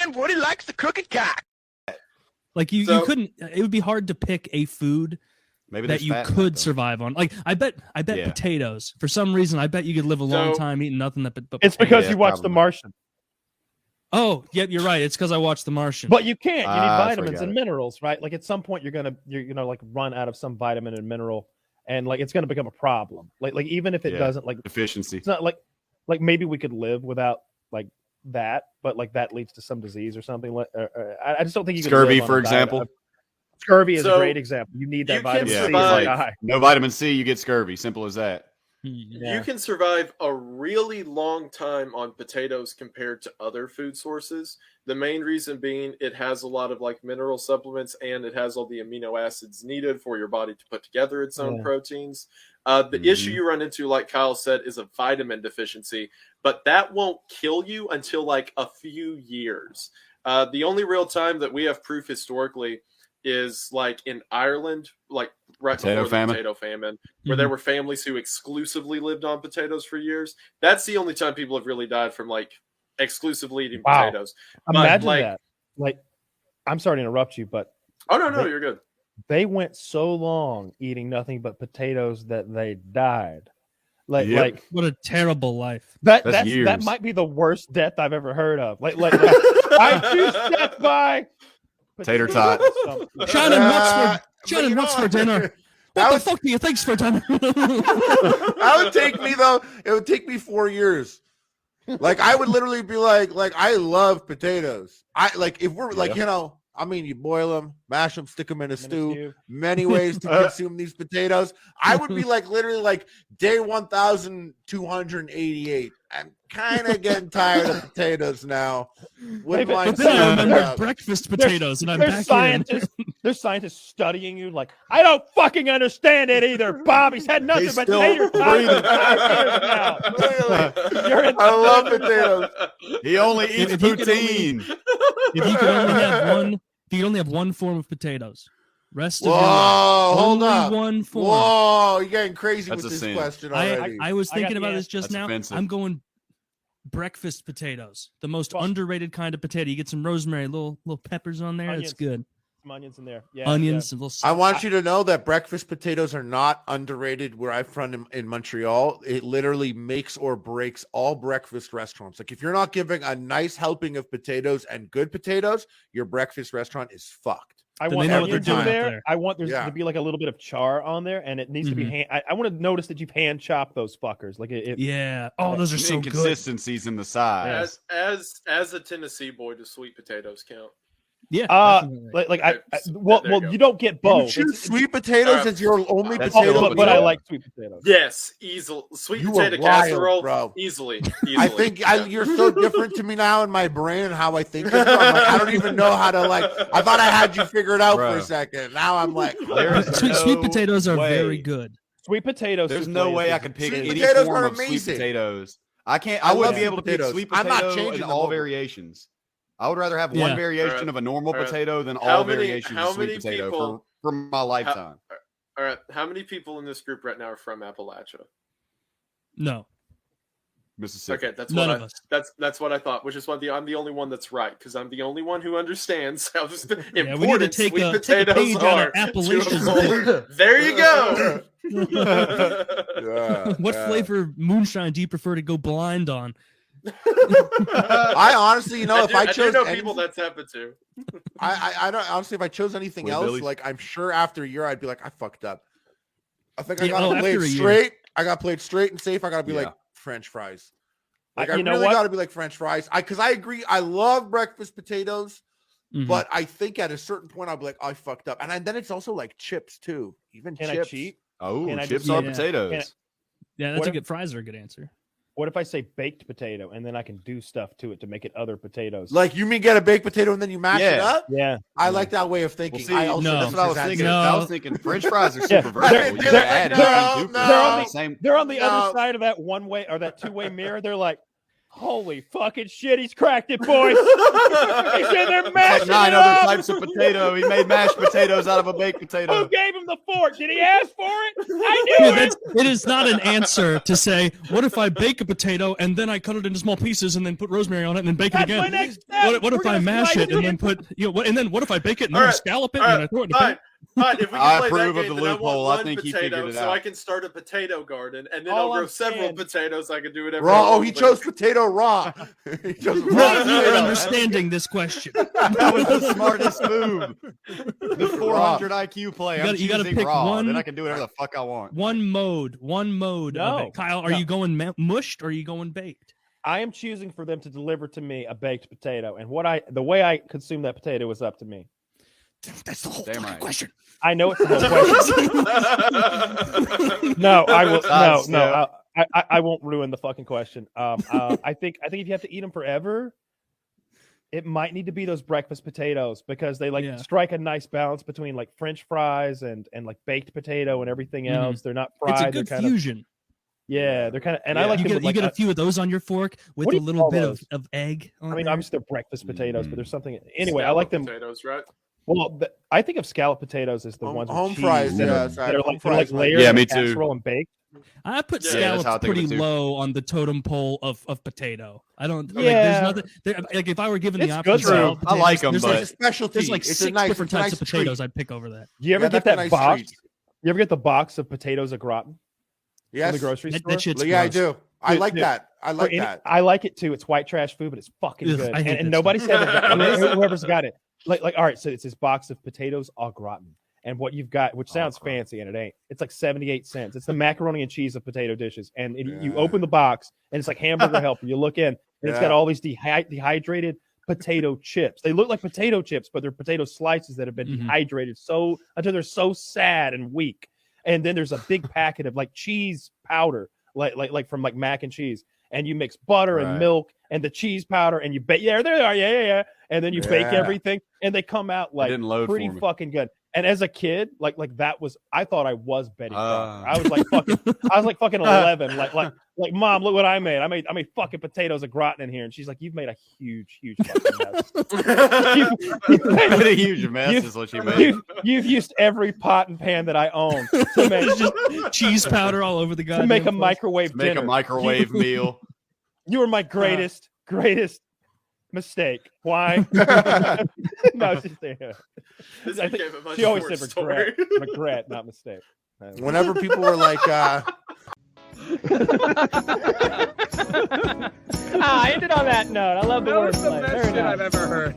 And Woody likes the crooked cock. Like you couldn't. It would be hard to pick a food that you could survive on. Like I bet potatoes. For some reason, I bet you could live a long time eating nothing but potatoes. It's because you watched The Martian. Oh, yep, you're right. It's because I watched The Martian. But you can't. You need vitamins and minerals, right? Like at some point, you're gonna like run out of some vitamin and mineral, and like it's gonna become a problem. Like even if it doesn't like deficiency, it's not like maybe we could live without like that, but like that leads to some disease or something. Like I just don't think you can scurvy, for example. Scurvy is a great example. You need that vitamin C. No vitamin C, you get scurvy. Simple as that. You can survive a really long time on potatoes compared to other food sources. The main reason being it has a lot of like mineral supplements and it has all the amino acids needed for your body to put together its own proteins. The issue you run into, like Kyle said, is a vitamin deficiency, but that won't kill you until like a few years. The only real time that we have proof historically is like in Ireland, like right before the potato famine, where there were families who exclusively lived on potatoes for years. That's the only time people have really died from like exclusively eating potatoes. Imagine that. Like, I'm sorry to interrupt you, but no, you're good. They went so long eating nothing but potatoes that they died. Like what a terrible life. That might be the worst death I've ever heard of. Like I choose death by tater tot. Shannon, what's for dinner? What the fuck do you think's for dinner? That would take me though. It would take me 4 years. Like I would literally be like I love potatoes. I like if we're like I mean, you boil them, mash them, stick them in a stew. Many ways to consume these potatoes. I would be like literally like day 1,288. I'm kind of getting tired of potatoes now. But then I remember breakfast potatoes, and I'm back scientists. There's scientists studying you. Like I don't fucking understand it either, Bob. He's had nothing but tater tots for 5 years now. I love potatoes. He only eats poutine. If you only have one form of potatoes, rest of hold only up. one form. Whoa, you're getting crazy with this question already. I was thinking about this just now. Offensive. I'm going breakfast potatoes, the most underrated kind of potato. You get some rosemary, little peppers on there. It's good. Some onions in there. Onions. I want you to know that breakfast potatoes are not underrated where I'm from in Montreal. It literally makes or breaks all breakfast restaurants. Like if you're not giving a nice helping of potatoes and good potatoes, your breakfast restaurant is fucked. I want onions in there. I want there to be like a little bit of char on there, and it needs to be I want to notice that you've hand chopped those fuckers. Like those are so good. Inconsistencies in the size. As a Tennessee boy, do sweet potatoes count? Yeah. You don't get both. You choose sweet potatoes as your only potato. But I like sweet potatoes. Yes, easily. Sweet potato casserole, bro. Easily. I think you're so different to me now in my brain and how I think. I'm like, I don't even know how to I thought I had you figured out for a second. Now I'm like, sweet potatoes are very good. Sweet potatoes. There's no way I can pick any form of sweet potatoes. I can't. I wouldn't be able to pick sweet potato in all variations. I would rather have one variation of a normal potato than all variations of sweet potato for my lifetime. All right. How many people in this group right now are from Appalachia? No. Mississippi. Okay, that's none of us. That's what I thought, which is why I'm the only one that's right, because I'm the only one who understands how important we need to take sweet a potatoes are. Appalachian. There you go. What flavor moonshine do you prefer to go blind on? I honestly, if I chose people that's happened to. I don't honestly. If I chose anything else, like I'm sure after a year, I'd be like, I fucked up. I think I got to play it straight. I got to play it straight and safe. I got to be like French fries. Like I really got to be like French fries. Because I agree. I love breakfast potatoes, but I think at a certain point I'll be like, I fucked up. And then it's also like chips too. Even chips. I cheat? Oh, chips are potatoes. That's a good. Fries are a good answer. What if I say baked potato and then I can do stuff to it to make it other potatoes? Like you mean get a baked potato and then you mash it up? Yeah. I like that way of thinking. Well, see, that's what I was thinking. I was thinking French fries are super versatile. They're on the other side of that one way or that two-way mirror. They're like, Holy fucking shit, he's cracked it, boys. He's in there mashing 9 other types of potato. He made mashed potatoes out of a baked potato. Who gave him the fork? Did he ask for it? I knew it. It is not an answer to say, what if I bake a potato and then I cut it into small pieces and then put rosemary on it and then bake it again? My next step. What if I mash it and then put, and then what if I bake it and then scallop it and then I throw it in the pan? Fine, if we I can play approve that of game, the then loophole. I I think he figured it out. So I can start a potato garden, and then I'll grow several potatoes. I can do whatever. Raw. Oh, he chose potato raw. He chose raw. You are understanding this question. That was the smartest move. The 400 IQ play. You got to pick raw. One. Then I can do whatever the fuck I want. One mode. Of it. Kyle, are you going mushed or are you going baked? I am choosing for them to deliver to me a baked potato, and the way I consume that potato is up to me. That's the whole question. I know it's the whole question. No, I will. No. I won't ruin the fucking question. I think if you have to eat them forever, it might need to be those breakfast potatoes because they strike a nice balance between like French fries and like baked potato and everything else. They're not fried. It's a good fusion. They're kind of, and I like you get a few of those on your fork with a little bit of egg. Obviously they're breakfast potatoes, but there's something. Anyway, I like them. Potatoes, right? Well, I think of scalloped potatoes as the ones home with fries. that are like layered in me casserole and baked. I put scallops pretty low on the totem pole of potato. I don't. Yeah. There's nothing. Like if I were given the option, Potatoes, I like them, but it's a specialty. There's like it's 6 different types of potatoes I'd pick over that. Do you ever get that box? You ever get the box of potatoes au gratin? Yes. From the grocery store? That shit's I gross. do. I like that. I like that. I like it too. It's white trash food, but it's fucking good. And nobody said that. Whoever's got it. Like, all right, so it's this box of potatoes au gratin. And what you've got, which sounds fancy and it ain't, it's like 78 cents. It's the macaroni and cheese of potato dishes. And you open the box and it's like Hamburger Helper. You look in and it's got all these dehydrated potato chips. They look like potato chips, but they're potato slices that have been dehydrated until they're so sad and weak. And then there's a big packet of like cheese powder, like from like mac and cheese. And you mix butter and milk and the cheese powder and you bake. Yeah, there they are. Yeah. And then you bake everything and they come out like pretty fucking good. And as a kid, like that was, I thought I was Betty Crocker. I was like fucking 11. Like mom, look what I made. I made fucking potatoes au gratin in here. And she's like, you've made a huge fucking mess. you've made a huge mess is what you made. You've used every pot and pan that I own to make just cheese powder all over the guy. To make a microwave dinner. Make a microwave meal. You were my greatest mistake. Why? No, she always said regret, not mistake. Whenever people were like, I ended on that note. I love the word. That was the best shit I've ever heard.